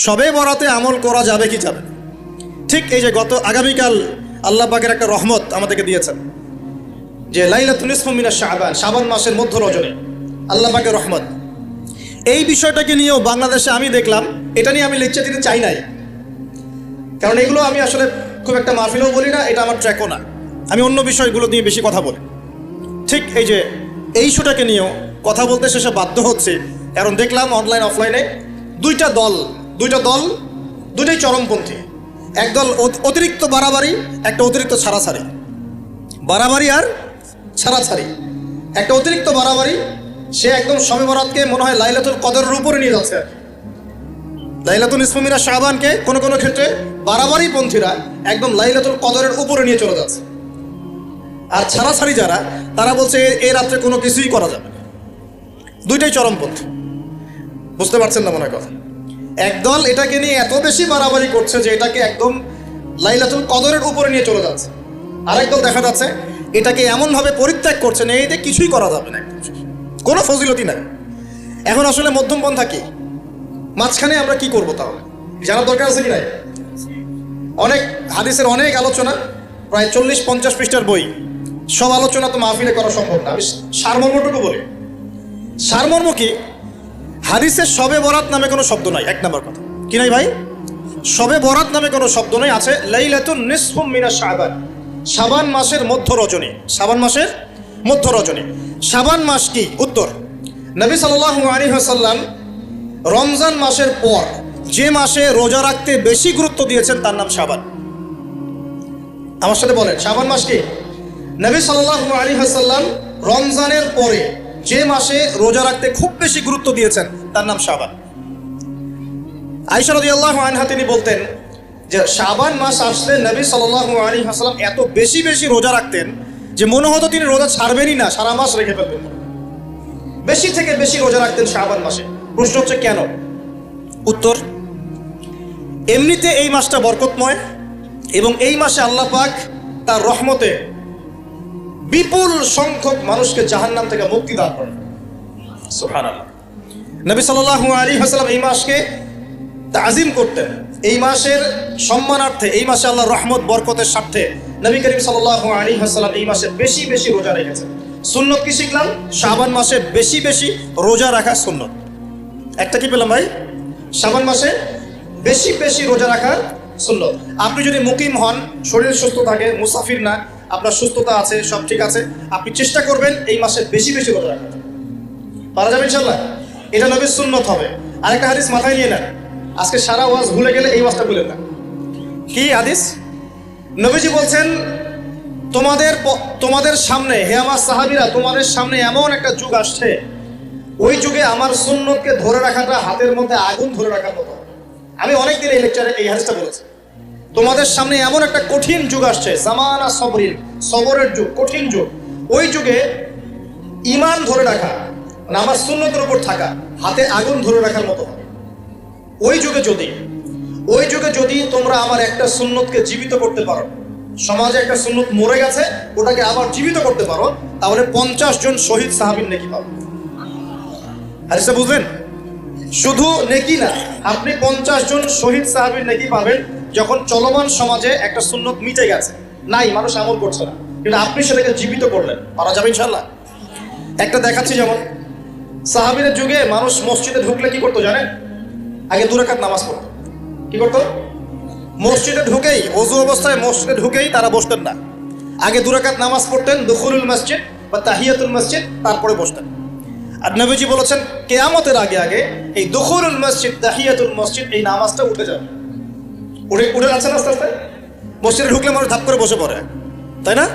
শবে বরাতে আমল করা যাবে কি যাবে না? ঠিক এই যে আগামীকাল আল্লাহ পাকের একটা রহমত আমাদেরকে দিয়েছেন যে লাইলাতুন নিসফু মিনাশ শাবান, শাবান মাসের মধ্য রজনী আল্লাহ পাকের রহমত। এই বিষয়টাকে নিয়েও বাংলাদেশে আমি দেখলাম, এটা নিয়ে আমি লেকচার দিতে চাই নাই, কারণ এগুলো আমি আসলে খুব একটা মাহফিলেও বলি না, এটা আমার ট্র্যাকও না। আমি অন্য বিষয়গুলো নিয়ে বেশি কথা বলি। ঠিক এই যে এই ইস্যুটাকে নিয়েও কথা বলতে শেষে বাধ্য হচ্ছে, কারণ দেখলাম অনলাইন অফলাইনে দুইটা দল দুইটাই চরমপন্থী। একদল অতিরিক্ত বাড়াবাড়ি, একটা অতিরিক্ত ছাড়াছাড়ি। বাড়াবাড়ি আর ছাড়াছাড়ি। একটা অতিরিক্ত বাড়াবাড়ি, সে একদম শবে বরাতকে মনে হয় লাইলাতুল কদরের উপরে নিয়ে যাচ্ছে। লাইলাতুল নিসফু মিনাশ শাবানকে কোনো কোনো ক্ষেত্রে বাড়াবাড়ি পন্থীরা একদম লাইলাতুল কদরের উপরে নিয়ে চলে যাচ্ছে। আর ছাড়াছাড়ি যারা, তারা বলছে এই রাত্রে কোনো কিছুই করা যাবে না। দুইটাই চরমপন্থী, বুঝতে পারছেন না মনে কথা। একদল এটাকে নিয়ে এত বেশি বাড়াবাড়ি করছে যে এটাকে একদম লাইলাতুল কদরের উপরে নিয়ে চলে যাচ্ছে। আরেকদল দেখা যাচ্ছে এটাকে এমনভাবে পরিত্যাগ করছে না, এই যে কিছুই করা যাবে না, কোনো ফজিলতি নাই। এখন আসলে মধ্যম পন্থা কি? মাঝখানে আমরা কি করবো তাহলে জানার দরকার আছে কি নাই? অনেক হাদিসের অনেক আলোচনা, প্রায় 40-50 পৃষ্ঠার বই, সব আলোচনা তো মাহফিলে করা সম্ভব না। আমি সারমর্মটুকু বলি। সারমর্ম কি? হাদিসের শবে বরাত নামে কোনো শব্দ নাই, এক নম্বর কথা। কি নাই ভাই? শবে বরাত নামে কোনো শব্দ নাই। আছে লাইলাতুন নিসফু মিনাশ শাবান, শাবান মাসের মধ্য রজনী। শাবান মাসের মধ্য রজনী। শাবান মাস কি? উত্তর, নবী সাল্লাল্লাহু আলাইহি ওয়াসাল্লাম রমজান মাসের পর যে মাসে রোজা রাখতে বেশি গুরুত্ব দিয়েছেন তার নাম শাবান। আমার সাথে বলেন, শাবান মাস কি? নবী সাল্লাল্লাহু আলাইহি ওয়াসাল্লাম রমজানের পরে যে মাসে রোজা রাখতে খুব বেশি গুরুত্ব দিয়েছেন তার নাম শাবান। আয়েশা রাদিয়াল্লাহু আনহা তিনি বলতেন যে শাবান মাস আসলে নবী সাল্লাল্লাহু আলাইহি ওয়াসাল্লাম এত বেশি বেশি রোজা রাখতেন যে মনে হতো তিনি রোজা ছাড়বেনই না, সারা মাস রেখে ফেলবেন। বেশি থেকে বেশি রোজা রাখতেন শাবান মাসে। প্রশ্ন হচ্ছে কেন? উত্তর, এমনিতে এই মাসটা বরকতময় এবং এই মাসে আল্লাহ পাক তার রহমতে বিপুল সংখ্যক মানুষকে জাহান্নাম থেকে মুক্তি দান করেন। সুবহানাল্লাহ। নবী সাল্লাল্লাহু আলাইহি ওয়াসাল্লাম এই মাসকে তাজিম করতেন। এই মাসের সম্মানার্থে, এই মাসে আল্লাহর রহমত বরকতের স্বার্থে নবী করিম সাল্লাল্লাহু আলাইহি ওয়াসাল্লাম এই মাসে বেশি বেশি রোজা রেখেছেন। সুন্নত কি শিখলাম? শাবান মাসে বেশি বেশি রোজা রাখা সুন্নত। একটা কি পেলাম ভাই? শাবান মাসে বেশি বেশি রোজা রাখার সুন্নত। আপনি যদি মুকিম হন, শরীর সুস্থ থাকে, মুসাফির না, আপনার সুস্থতা আছে, সব ঠিক আছে, আপনি চেষ্টা করবেন এই মাসে বেশি বেশি রোজা রাখার। পারা যাবে ইনশাআল্লাহ? এটা নবীর সুন্নত হবে। আরেকটা হাদিস মাথায় নিয়ে নেন, আজকে সারা ওয়াজ ভুলে গেলে এই ওয়াজটা ভুলেন না। কি হাদিস? নবীজি বলছেন, তোমাদের সামনে, হে আমার সাহাবীরা, তোমাদের সামনে এমন একটা যুগ আসছে, ওই যুগে আমার সুন্নতকে ধরে রাখাটা হাতের মধ্যে আগুন ধরে রাখার মতো। আমি অনেকদিন এই লেকচারে এই হাদিসটা বলেছি। তোমাদের সামনে এমন একটা কঠিন যুগ আসছে, জামানা সবরিন, সবরের যুগ, কঠিন যুগ। ওই যুগে ঈমান ধরে রাখা, মানে আমার সুন্নতের উপর থাকা, হাতে আগুন ধরে রাখার মতো হবে। ওই যুগে যদি তোমরা আমার একটা সুন্নতকে জীবিত করতে পারো, সমাজে একটা সুন্নত মরে গেছে, ওটাকে আবার জীবিত করতে পারো, তাহলে 50 জন শহীদ সাহাবীর নেকি পাবে। হাদিসটা বুঝলেন? শুধু নেকি না, আপনি 50 জন শহীদ সাহাবীর নেকি পাবেন যখন চলমান সমাজে একটা সুন্নত মিটে গেছে, নাই, মানুষ আমল করছে না, কিন্তু আপনি সেটাকে জীবিত করলেন। পারা যাবে ইনশাআল্লাহ? একটা দেখাচ্ছি, যেমন সাহাবীদের যুগে মানুষ মসজিদে ঢুকলে কি করতো জানেন? আগে 2 রাকাত নামাজ পড়তো। কি করতো? মসজিদে ঢুকেই, ওযু অবস্থায় মসজিদে ঢুকেই তারা বসতেন না। আগে 2 রাকাত নামাজ পড়তেন, দুখুলুল মসজিদ বা তাহিয়াতুল মসজিদ, তারপরে বসতেন। আর নবীজি বলেছেন কিয়ামতের আগে আগে এই দুখুলুল মসজিদ, তাহিয়াতুল মসজিদ, এই নামাজটা উঠে যাবে। উঠে যাচ্ছে না আস্তে আস্তে। মসজিদে ঢুকলে মানুষ ধাপ করে বসে পড়ে, তাই না?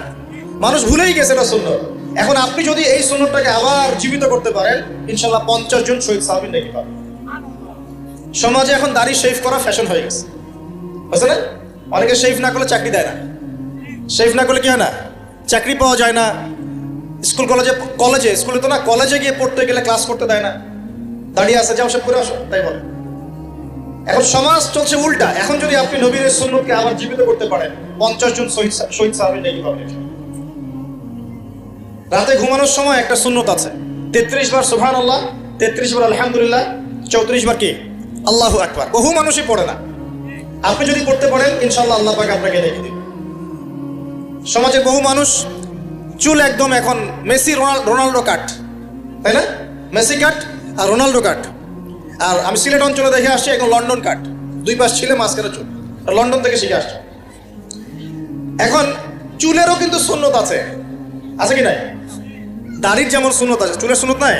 মানুষ ভুলেই গেছে এটা সুন্নত। এখন আপনি যদি এই সুন্নতটাকে আবার জীবিত করতে পারেন, ইনশাআল্লাহ 50 জন শহীদ সাহাবীর নেকি পাবেন। সমাজে এখন দাড়ি শেভ করা ফ্যাশন হয়ে গেছে, বুঝছে না? অনেকে শেভ না করলে চাকরি দেয় না। শেভ না করলে কি হয় না? চাকরি পাওয়া যায় না। স্কুলে তো না, কলেজে গিয়ে পড়তে গেলে ক্লাস করতে দেয় না। দাঁড়িয়ে আছে, যাও সব করে আসো, তাই বলে। এখন সমাজ চলছে উল্টা। এখন যদি আপনি নবীর সুন্নতকে আবার জীবিত করতে পারেন, 50 জন শহীদ সাহাবীর নেকি পাবেন। রাতে ঘুমানোর সময় একটা সুন্নত আছে, 33 বার সুবহানাল্লাহ, 33 বার আলহামদুলিল্লাহ, 34 বার কি আল্লাহু আকবার। বহু মানুষই পড়ে না। আপনি যদি পড়তে পারেন ইনশাআল্লাহ আল্লাহ পাক আপনাকে দেখে দিবেন। সমাজের বহু মানুষ চুল একদম এখন মেসি রোনাল্ডো কাট, তাই না? মেসি কাট আর রোনাল্ডো কাট। আর আমি সিলেট অঞ্চলে দেখে আসছি এখন লন্ডন কাট, দুই পাশ ছিলে মাঝখানে চুল, লন্ডন থেকে শিখে আসছে। এখন চুলেরও কিন্তু সুন্নত আছে, আছে কি নাই? দাড়ির যেমন সুন্নত আছে, চুলের সুন্নত নাই।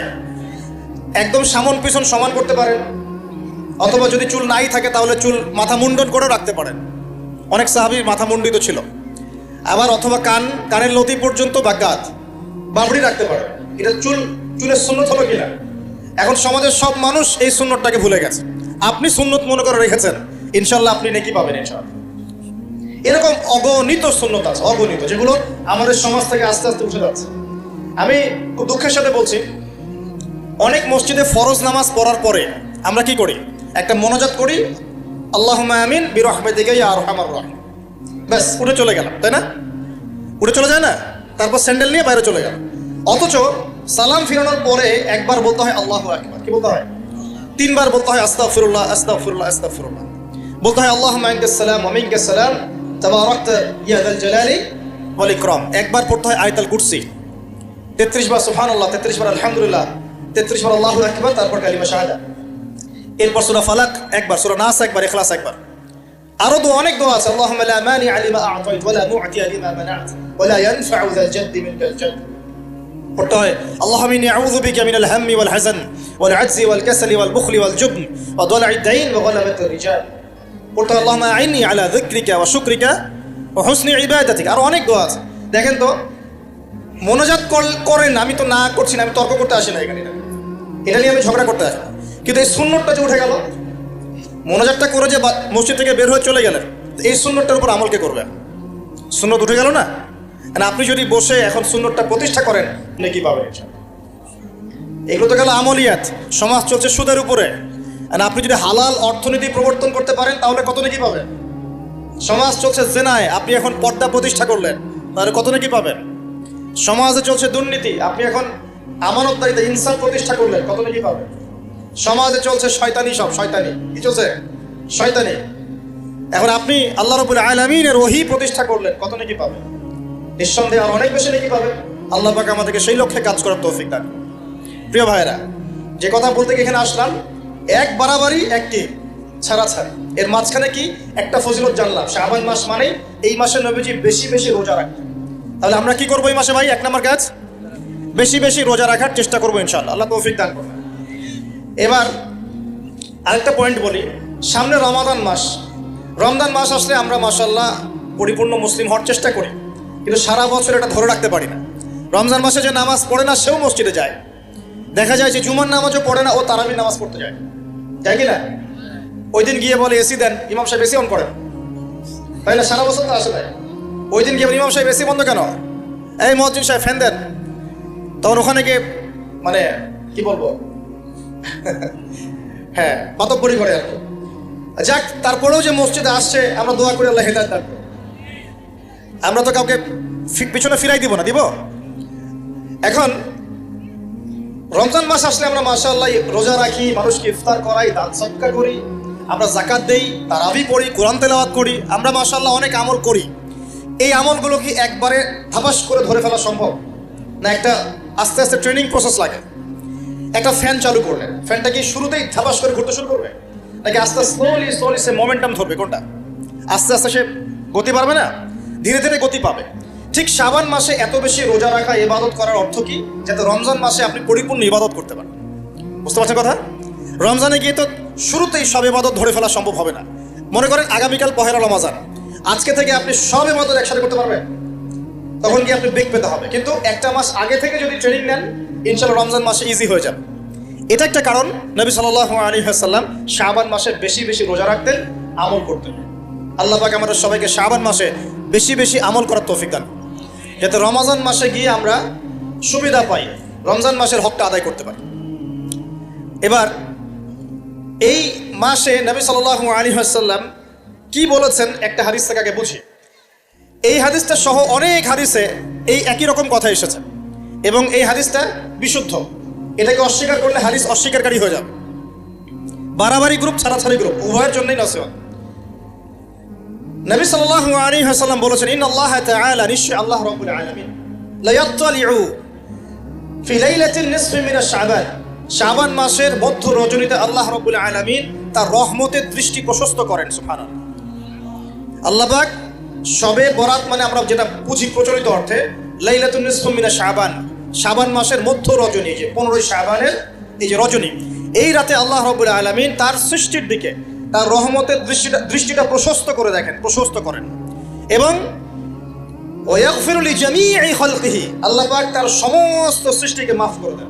একদম সামন পিছন সমান করতে পারেন, অথবা যদি চুল নাই থাকে তাহলে চুল মাথা মুন্ডন করে রাখতে পারেন। অনেক সাহাবীর মাথা মুন্ডিত ছিল। আবার অথবা কানের লতি পর্যন্ত বা গাত বাবড়ি রাখতে পারেন। এটা চুলের সুন্নত হলো কিনা? এখন সমাজের সব মানুষ এই সুন্নতটাকে ভুলে গেছে। আপনি সুন্নত মনে করে রেখেছেন, ইনশাল্লাহ আপনি নেকি পাবেন ইনশাআল্লাহ। এরকম অগণিত সুন্নত আছে, অগণিত, যেগুলো আমাদের সমাজ থেকে আস্তে আস্তে উঠে যাচ্ছে। আমি খুব দুঃখের সাথে বলছি, অনেক মসজিদে ফরজ নামাজ পড়ার পরে আমরা কি করি? একটা মোনাজাত করি, আল্লাহুম্মা আমিন বিরহমাতিকা ইয়া আরহামার রাহিম, ব্যাস উঠে চলে গেলাম, তাই না? উঠে চলে যায় না? তারপর স্যান্ডেল নিয়ে বাইরে চলে গেল। অথচ সালাম ফিরানোর পরে একবার বলতে হয় আল্লাহু আকবার, কি বলতে হয়? তিনবার বলতে হয় আস্তাগফিরুল্লাহ আস্তাগফিরুল্লাহ আস্তাগফিরুল্লাহ, বলতে হয় আল্লাহুম্মা আনতাস সালাম ওয়া মিনকাস সালাম তাবারাকতা ইয়া যাল জালালি ওয়াল ইকরাম। একবার পড়তে হয় আয়াতুল কুরসি, 33 বার সুবহানাল্লাহ, 33 বার আলহামদুলিল্লাহ, 33 বার আল্লাহু আকবার, তারপর কালিমা শাহাদা। এরপর সূরা ফালাক একবার, সূরা নাস একবার, ইখলাস একবার। আরো তো অনেক দোয়া আছে, আল্লাহুম্মা লা মানিআ লিমা আ'তাইত ওয়া লা মু'তিয়া লিমা মানা'ত ওয়া লা ইয়ানফা'ু যাল জাদ্দি মিনকাল জাদ। পড়তে হয় আল্লাহুম্মা ইন্নী আউযু বিকা মিনাল হাম্মি ওয়াল হাযান ওয়াল আজজি ওয়াল কাসালি ওয়াল বুখলি ওয়াল জুবন ওয়া দালা'id দাইন ওয়া গালাবাতির রিজাল। পড়তে হয় আল্লাহুম্মা আ'ইন্নী আলা যিকরিকা ওয়া শুকরিকা ওয়া হুসনি ইবাদাতিকা। আরো অনেক দোয়া আছে। দেখেন তো, মোনাজাত করেন, আমি তো না করছি না, আমি তর্ক করতে আসি না এখানে, এটা নিয়ে আমি ঝগড়া করতে আসি না, কিন্তু এই সুন্নতটা যে উঠে গেল, মোনাজাতটা করে যে মসজিদ থেকে বের হয়ে চলে গেলেন, এই সুন্নতটার উপর আমল কে করবে? সুন্নত উঠে গেল না? আপনি যদি বসে এখন সুন্নতটা প্রতিষ্ঠা করেন, নেকি পাবেন ইনশাআল্লাহ। এগুলো তো গেল আমলিয়াত। সমাজ চলছে সুদের উপরে, আপনি যদি হালাল অর্থনীতি প্রবর্তন করতে পারেন তাহলে কত নেকি পাবেন? সমাজ চলছে জেনায়, আপনি এখন পর্দা প্রতিষ্ঠা করলেন, তাহলে কত নেকি পাবেন? সমাজে চলছে দুর্নীতি, আপনি এখন আমানতদারিতা ইনসাফ প্রতিষ্ঠা করলেন, কত নেকি পাবেন? সমাজে চলছে শয়তানি, সব শয়তানি, কি চলছে? শয়তানি। এখন আপনি আল্লাহ রাব্বুল আলামিনের ওহী প্রতিষ্ঠা করলেন, কত নেকি পাবেন? নিঃসন্দেহে আর অনেক বেশি নেকি পাবেন। আল্লাহ পাক আমাদেরকে সেই লক্ষ্যে কাজ করার তৌফিক দান। প্রিয় ভাইয়েরা, যে কথা বলতে গিয়ে এখানে আসলাম, এক বাড়াবাড়ি একটি ছাড়াছাড়ি, এর মাঝখানে কি একটা ফজিলত জানলাম। শাবান মাস মানে এই মাসে নবীজি বেশি বেশি রোজা রাখতেন। তাহলে আমরা কি করবো এই মাসে ভাই? এক নম্বর কাজ, বেশি বেশি রোজা রাখার চেষ্টা করবো ইনশাআল্লাহ। আল্লাহ তৌফিক দান করবেন। এবার আরেকটা পয়েন্ট বলি, সামনে রমাদান মাস। রমজান মাস আসলে আমরা মাশাআল্লাহ পরিপূর্ণ মুসলিম হওয়ার চেষ্টা করি, কিন্তু সারা বছর এটা ধরে রাখতে পারি না। রমজান মাসে যে নামাজ পড়ে না সেও মসজিদে যায়। দেখা যায় যে জুমার নামাজও পড়ে না, ও তারাবির নামাজ পড়তে যায়, যায় কি না? ওই দিন গিয়ে বলে এসি দেন, ইমাম সাহেব এসি অন করেন, তাই না? সারা বছর তো আসে না। ওই দিন গিয়ে ইমাম সাহেব এসি বন্ধ কেন? এই মুয়াজ্জিন সাহেব ফ্যান দেন। তখন ওখানে গিয়ে মানে কি বলবো, হ্যাঁ মাতব্বরি করে আর কি। যাক, তারপরেও যে মসজিদে আসছে আমরা দোয়া করি আল্লাহ হেদায়েত দান করুন। আমরা তো কাউকে পিছনে ফিরাই দিব না, দিব? এখন রমজান মাস আসলে আমরা মাশাআল্লাহ রোজা রাখি, মানুষকে ইফতার করাই, দান সদকা করি, আমরা যাকাত দেই, তারাবি পড়ি, কোরআন তেলাওয়াত করি, আমরা মাশাআল্লাহ অনেক আমল করি। এই আমলগুলো কি একবারে ধাপাস করে ধরে ফেলা সম্ভব না? একটা আস্তে আস্তে ট্রেনিং প্রসেস লাগে। একটা ফ্যান চালু করলেন, ফ্যানটা কি শুরুতেই ধাপাস করে ঘুরতে শুরু করবে, নাকি আস্তে স্লোলি সে মোমেন্টাম ধরবে? কোনটা? আস্তে আস্তে সে গতি পাবে না, ধীরে ধীরে গতি পাবে। ঠিক শাবান মাসে এত বেশি রোজা রাখা, ইবাদত করার অর্থ কি? যাতে রমজান মাসে আপনি পরিপূর্ণ ইবাদত করতে পারেন। বুঝতে পারছেন কথা? রমজানে গিয়ে তো শুরুতেই সব ইবাদত ধরে ফেলা সম্ভব হবে না। মনে করেন আগামীকাল পহেলা রমজান, আজকে থেকে আপনি সব ইবাদত একসাথে করতে পারবেন? তখন কি আপনি বেগ পেতে হবে। কিন্তু একটা মাস আগে থেকে যদি ট্রেনিং নেন, ইনশাআল্লাহ রমজান মাসে ইজি হয়ে যাবে। এটা একটা কারণ নবী সাল্লাল্লাহু আলাইহি ওয়াসাল্লাম শাবান মাসে বেশি বেশি রোজা রাখতেন, আমল করতেন। আল্লাহ পাক আমাদের সবাইকে শাবান মাসে বেশি বেশি আমল করার তৌফিক দান, যাতে রমজান মাসে গিয়ে আমরা সুবিধা পাই, রমজান মাসের হকটা আদায় করতে পারি। এবার এই মাসে নবী সাল্লাল্লাহু আলাইহি ওয়াসাল্লাম কি বলেছেন একটা হাদিস থেকে আগে বুঝি। এই হাদিসটা সহ অনেক হাদিসে এই একই রকম কথা এসেছে এবং এই হাদিসটা বিশুদ্ধ। এটাকে অস্বীকার করলে হাদিস অস্বীকারী হয়ে যাবে। বাড়াবাড়ি গ্রুপ, ছাড়াছাড়ি গ্রুপ, উভয়ের জন্যই নসিহত। নবী সাল্লাল্লাহু আলাইহি ওয়াসাল্লাম বলেছেন, ইন্নাল্লাহ তাআলা, নিশ্চয় আল্লাহ রাব্বুল আলামিন, লা ইয়াত্তালিউ ফি লাইলাতিন নিসফি মিনাশ শাবান, শাবান মাসের মধ্য রজনীতে আল্লাহ রাব্বুল আলামিন তার রহমতের দৃষ্টি প্রশস্ত করেন। সুবহানাল্লাহ। আল্লাহ পাক শবে বরাত মানে আমরা যেটা বুঝি প্রচলিত অর্থে, লাইলাতুন নিসফি মিনাশ শাবান, শাবান মাসের মধ্য রজনী, যে 15 শাবানের এই যে রজনী, এই রাতে আল্লাহ রাব্বুল আলামিন তার সৃষ্টির দিকে তার রহমতের দৃষ্টিটা প্রশস্ত করে দেখেন, প্রশস্ত করেন। এবং ওয়াগফিরু লিজামিই খালকিহি, আল্লাহ পাক তার সমস্ত সৃষ্টিকে মাফ করে দেন।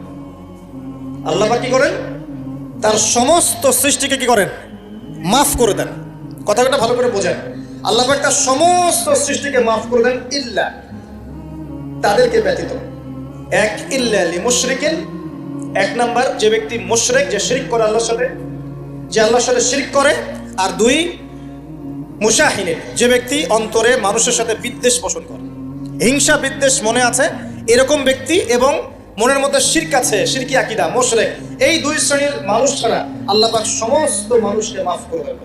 আল্লাহ পাক কি করেন? তার সমস্ত সৃষ্টিকে কি করেন? মাফ করে দেন। কথাটা ভালো করে বোঝেন। আল্লাহ পাক তার সমস্ত সৃষ্টিকে মাফ করে দেন, ইল্লা, তাদেরকে ব্যতীত। এক, ইল্লা লিমুশরিকিন, এক নাম্বার যে ব্যক্তি মুশরিক, যে শিরক করে আল্লাহর সাথে, যে আল্লাহর সাথে শিরক করে। আর দুই, মুশাহিনে, যে ব্যক্তি অন্তরে মানুষের সাথে বিদ্বেষ পোষণ করে, হিংসা বিদ্বেষ মনে আছে এরকম ব্যক্তি, এবং মনের মধ্যে শিরক আছে, শিরকি আকীদা, মুশরিক, এই দুই শ্রেণীর মানুষ ছাড়া আল্লাহ পাক সমস্ত মানুষকে মাফ করে দেন।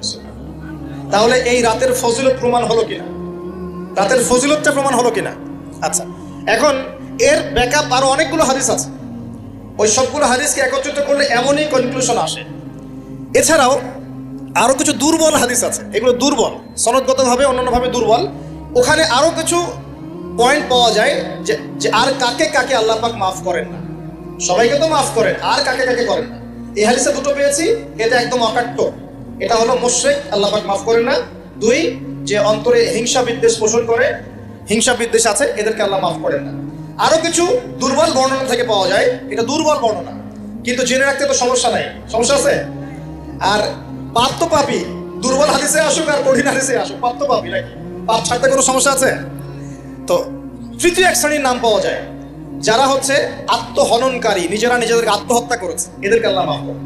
তাহলে এই রাতের ফজিলত প্রমাণ হলো কিনা? রাতের ফজিলতটা প্রমাণ হলো কিনা? আচ্ছা, এখন এর ব্যাকআপ আরো অনেকগুলো হাদিস আছে। ওই সবগুলো হাদিসকে একত্রিত করলে এমনই কনক্লুশন আসে। এছাড়াও আরো কিছু দুর্বল হাদিস আছে, এগুলো দুর্বল, সনদগতভাবে অন্যান্যভাবে দুর্বল। ওখানে আরো কিছু পয়েন্ট পাওয়া যায় যে আর কাকে কাকে আল্লাহ পাক মাফ করেন না। সবাইকে তো মাফ করেন, আর কাকে কাকে করেন না। এই হাদিসে দুটো পেয়েছি, এটা একদম অকাট্য। এটা হলো মুশরিক, আল্লাহ পাক মাফ করেন না। দুই, যে অন্তরে হিংসা বিদ্বেষ পোষণ করে, হিংসা বিদ্বেষ আছে, এদেরকে আল্লাহ মাফ করেন না। আরো কিছু দুর্বল বর্ণনা থেকে পাওয়া যায়, এটা দুর্বল বর্ণনা, কিন্তু জেনে রাখতে তো সমস্যা নাই। সমস্যা আছে? আর পাপ তো পাপই, দুর্বল হাদিসে আসুক আর কঠিন হাদিসে আসুক, পাপ তো পাপই নাকি? পাপ ছাড়তে কোনো সমস্যা আছে? তো তৃতীয় এক শ্রেণীর নাম পাওয়া যায়, যারা হচ্ছে আত্মহননকারী, নিজেরা নিজেদেরকে আত্মহত্যা করেছে, এদেরকে আল্লাহ মাফ করেন।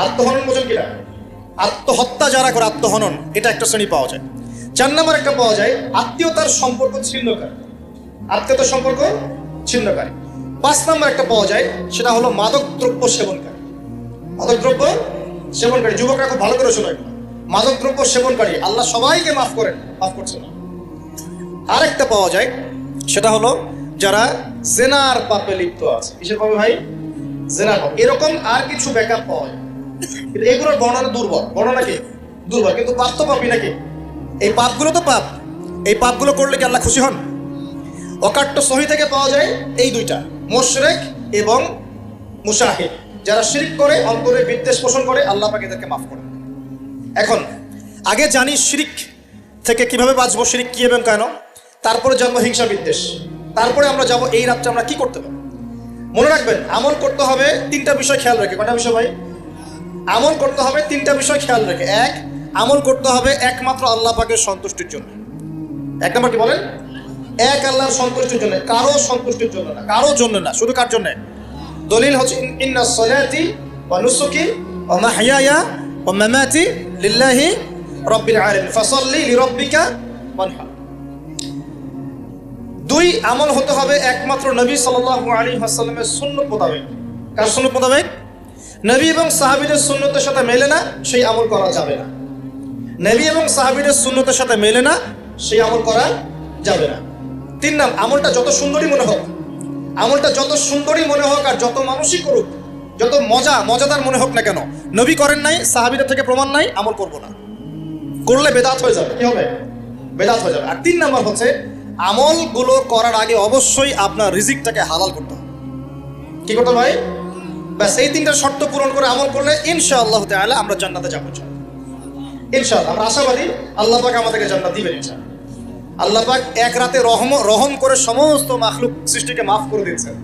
আত্মহনন বোঝেন কিনা? আত্মহত্যা যারা করে, আত্মহনন, এটা একটা শ্রেণী পাওয়া যায়। 4 নম্বর একটা পাওয়া যায় আত্মীয়তার সম্পর্ক ছিন্নকারী, আত্মীয়তার সম্পর্ক ছিন্নকারী। 5 নম্বর একটা পাওয়া যায়, সেটা হলো মাদক দ্রব্য সেবনকারী। মাদক দ্রব্য সেবনকারী, যুবকরা খুব ভালো করে শোনো, মাদক দ্রব্য সেবনকারী আল্লাহ সবাইকে মাফ করেন, মাফ করছে না। আরেকটা পাওয়া যায়, সেটা হলো যারা জেনার পাপে লিপ্ত আছে। কিসের পাপে ভাই? জেনার পাপ। এরকম আর কিছু ব্যাকআপ পাওয়া যায়, কিন্তু এগুলোর বর্ণনা দুর্বল। বর্ণনা কি? দুর্বল, কিন্তু পাপ তো পাপই নাকি? এই পাপগুলো তো পাপ, এই পাপগুলো করলে কি আল্লাহ খুশি হন? অকাট্য সহি থেকে পাওয়া যায় এই দুইটা, মুশরিক এবং মুশাহিদ, যারা শিরক করে, অন্তরে বিদ্বেষ পোষণ করে, আল্লাহ পাক এদেরকে মাফ করেন। এখন আগে জানি শিরক থেকে কিভাবে বাঁচবো, শিরক কি এবং কেন, তারপরে জানবো হিংসা বিদ্বেষ, তারপরে আমরা যাব এই রাত্রে আমরা কি করতে পারি। মনে রাখবেন, আমল করতে হবে 3টা বিষয় খেয়াল রেখে। কয়টা বিষয় ভাই? আমল করতে হবে 3টা বিষয় খেয়াল রেখে। এক, আমল করতে হবে একমাত্র আল্লাহ পাকের সন্তুষ্টির জন্য। এক নম্বর কি বলেন? এক, আল্লাহর সন্তুষ্টির জন্য, কারো সন্তুষ্টির জন্য না, কারো জন্য না, শুধু কার জন্য? দলিল হচ্ছে ইন্নাস সালাতি ওয়া নুসুকি ওয়া মাহইয়ায়া ওয়া মামাতি লিল্লাহি রাব্বিল আলামিন ফাসাল্লি লিরাব্বিকা ওয়ানহার। 2, আমল হতে হবে একমাত্র নবী সাল্লাল্লাহু আলাইহি ওয়াসাল্লামের সুন্নাত মোতাবেক। কার সুন্নাত মোতাবেক? নবী এবং সাহাবীদের সুন্নতের সাথে মেলে না, সেই আমল করা যাবে না। নবী এবং সাহাবীদের সুন্নতের সাথে মেলে না, সেই আমল করা যাবে না। 3 নাম, আমলটা যত সুন্দরই মনে হোক, আমলটা যত সুন্দরই মনে হোক আর যত মানুষই করুক, যত মজাদার মনে হোক না কেন, নবী করেন নাই, সাহাবীদের থেকে প্রমাণ নাই, আমল করব না। করলে বেদাত হয়ে যাবে। কি হবে? বেদাত হয়ে যাবে। আর 3 নাম্বার হচ্ছে, আমলগুলো করার আগে অবশ্যই আপনার রিজিকটাকে হালাল করতে হবে। কি করতে ভাই? ব্যাস এই 3টা শর্ত পূরণ করে আমল করলে ইনশাআল্লাহ তাআলা আমরা জান্নাতে যাবো। ইনশাআল্লাহ আমরা আশাবাদী, আল্লাহ পাক আমাদেরকে জান্নাত দিবেন ইনশাআল্লাহ। আল্লাহ পাক এক রাতে রহম করে সমস্ত মাখলুক সৃষ্টিকে মাফ করে দিয়েছেন,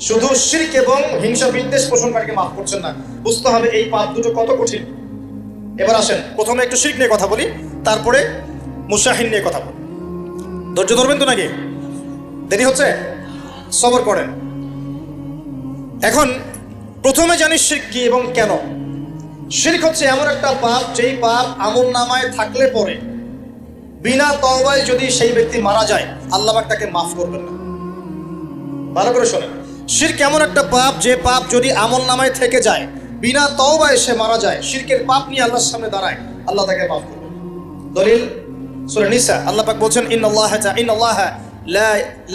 শুধু শিরক এবং হিংসা বিদ্বেষ পোষণকারীকে মাফ করছেন না। বুঝতে হবে এই পাপ দুটো কত কঠিন। এবার আসেন, প্রথমে একটু শিরক নিয়ে কথা বলি, তারপরে মুশাহিন নিয়ে কথা বলি। ধৈর্য ধরবেন তো নাকি? দেরি হচ্ছে? সবর করেন। এখন প্রথমে জানি শিরক কি এবং কেন। শিরক হচ্ছে এমন একটা পাপ, যেই পাপ আমলনামায় থাকলে পরে বিনা তওবায় যদি সেই ব্যক্তি মারা যায়, আল্লাহ পাক তাকে মাফ করবেন না। ভালো করে শোনেন, শিরক এমন একটা পাপ, যে পাপ যদি আমলনামায় থেকে যায়, বিনা তওবায় সে মারা যায়, শিরকের পাপ নিয়ে আল্লাহর সামনে দাঁড়ায়, আল্লাহ তাকে মাফ করবে। দলিল সূরা নিসা, আল্লাহ পাক বলছেন ইন্নাল্লাহা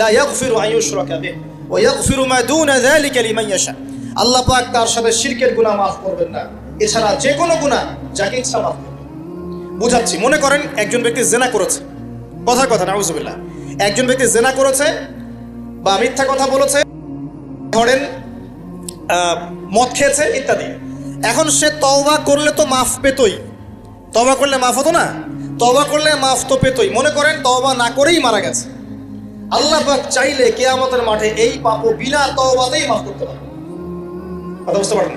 লা ইয়াগফিরু আন ইউশরাকা বিহি ওয়া ইয়াগফিরু মা দুনা যালিকা লিমান ইয়াশা। আল্লাহ পাক তার সাথে শিরকের গুনাহ মাফ করবেন না, এছাড়া যে কোনো গুনাহ যাকে ইচ্ছা মাফ করবেন। বুঝাচ্ছি, মনে করেন একজন ব্যক্তি জিনা করেছে, কথার কথা নাউযুবিল্লাহ, একজন ব্যক্তি জিনা করেছে বা মিথ্যা কথা বলেছে, ধরেন মদ খেয়েছে ইত্যাদি। এখন সে তওবা করলে তো মাফ পেতই, তওবা করলে মাফ হতো না? তওবা করলে মাফ তো পেতই। মনে করেন তওবা না করেই মারা গেছে, আল্লাহ পাক চাইলে কিয়ামতের মাঠে এই পাপও বিনা তওবাতেই মাফ করতে পারে। কথা বুঝতে পারেন?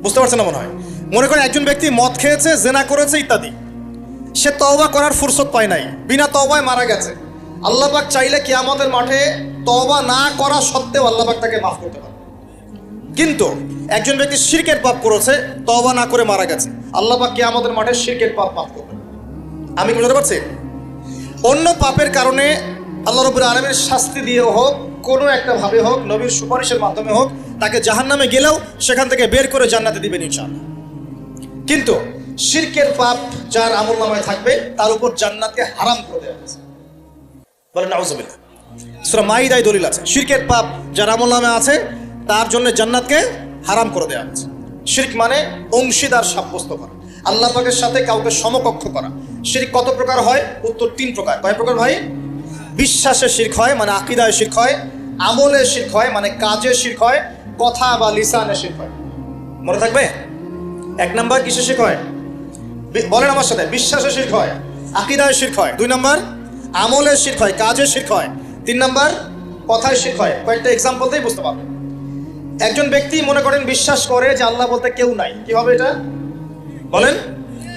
বুঝতে পারছেন না মনে হয়। মনে করেন একজন ব্যক্তি মদ খেয়েছে, জিনা করেছে ইত্যাদি, সে তওবা করার ফুরসত পায় নাই, বিনা তওবায় মারা গেছে। আল্লাহ পাক চাইলে কিয়ামতের মাঠে তওবা না করা সত্ত্বেও আল্লাহ পাক তাকে মাফ করতে পারে। কিন্তু একজন ব্যক্তি শিরকের পাপ করেছে, তওবা না করে মারা গেছে, আল্লাহ পাক কিয়ামতের মাঠে শিরকের পাপ মাফ করবেন। আমি বুঝতে পারছি? অন্য পাপের কারণে আল্লাহ রাব্বুল আলামিন শাস্তি দিয়ে হোক, কোনো একটা ভাবে হোক, নবীর সুপারিশের মাধ্যমে হোক, তাকে জাহান্নামে গেলেও সেখান থেকে বের করে জান্নাতে দিবেন ইনশাআল্লাহ। কিন্তু শিরকের পাপ যার আমলনামায় থাকবে তার উপর জান্নাতকে হারাম করে দেওয়া হয়েছে। বলেন নাউযুবিল্লাহ। সূরা মাইদায় দলিল আছে, শিরকের পাপ যার আমলনামায় আছে তার জন্য জান্নাতকে হারাম করে দেওয়া হয়েছে। শিরক মানে অংশীদার সাব্যস্ত করা, আল্লাহ পাকের সাথে কাউকে সমকক্ষ করা। শিরক কত প্রকার হয়? উত্তর 3 প্রকার। কয় প্রকার ভাই? বিশ্বাসে শিরক হয়, মানে আকীদায় শিরক হয়, আমলে শিরক হয়, মানে কাজে শিরক হয়, কথা বা লিসানে শিরক হয়। মনে থাকবে? 1 নাম্বার কিসে শিরক হয়? বলেন আমার সাথে। বিশ্বাসে শিরক হয়, আকীদায় শিরক হয়। 2 নাম্বার আমলে শিরক হয়, কাজে শিরক হয়। 3 নাম্বার কথায় শিরক হয়। কয়েকটা এক্সাম্পল দিয়ে বুঝতে পারবেন। একজন ব্যক্তি মনে করেন বিশ্বাস করে যে আল্লাহ বলতে কেউ নাই, কি হবে এটা? বলেন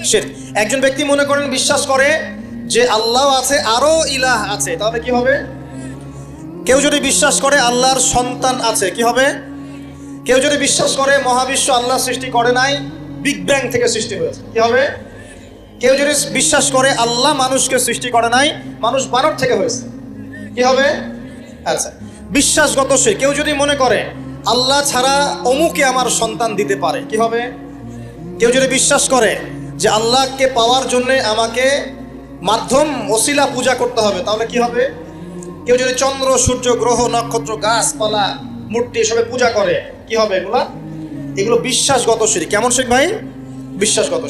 শিরক। একজন ব্যক্তি মনে করেন বিশ্বাস করে যে আল্লাহ আছে, আরো ইলাহ আছে, তাহলে কি হবে? কেউ যদি বিশ্বাস করে আল্লাহর সন্তান আছে, কি হবে? কেউ যদি বিশ্বাস করে মহাবিশ্ব আল্লাহ সৃষ্টি করে নাই, বিগ ব্যাং থেকে সৃষ্টি হয়েছে, কি হবে? কেউ যদি বিশ্বাস করে আল্লাহ মানুষকে সৃষ্টি করে নাই, মানুষ বানর থেকে হয়েছে, কি হবে? আচ্ছা, বিশ্বাসগত শিরক। কেউ যদি মনে করে আল্লাহ ছাড়া অমুকে আমার সন্তান দিতে পারে, কি হবে? কেউ যদি বিশ্বাস করে যে আল্লাহকে পাওয়ার জন্য আমাকে মাধ্যম ওসিলা পূজা করতে হবে, তাহলে কি হবে? কেউ যদি চন্দ্র, সূর্য, গ্রহ, নক্ষত্র, গাছপালা, মূর্তি এসবে পূজা করে, কি হবে? এগুলো বিশ্বাসগত শিরক। কেমন শিরক ভাই? বিশ্বাসগত।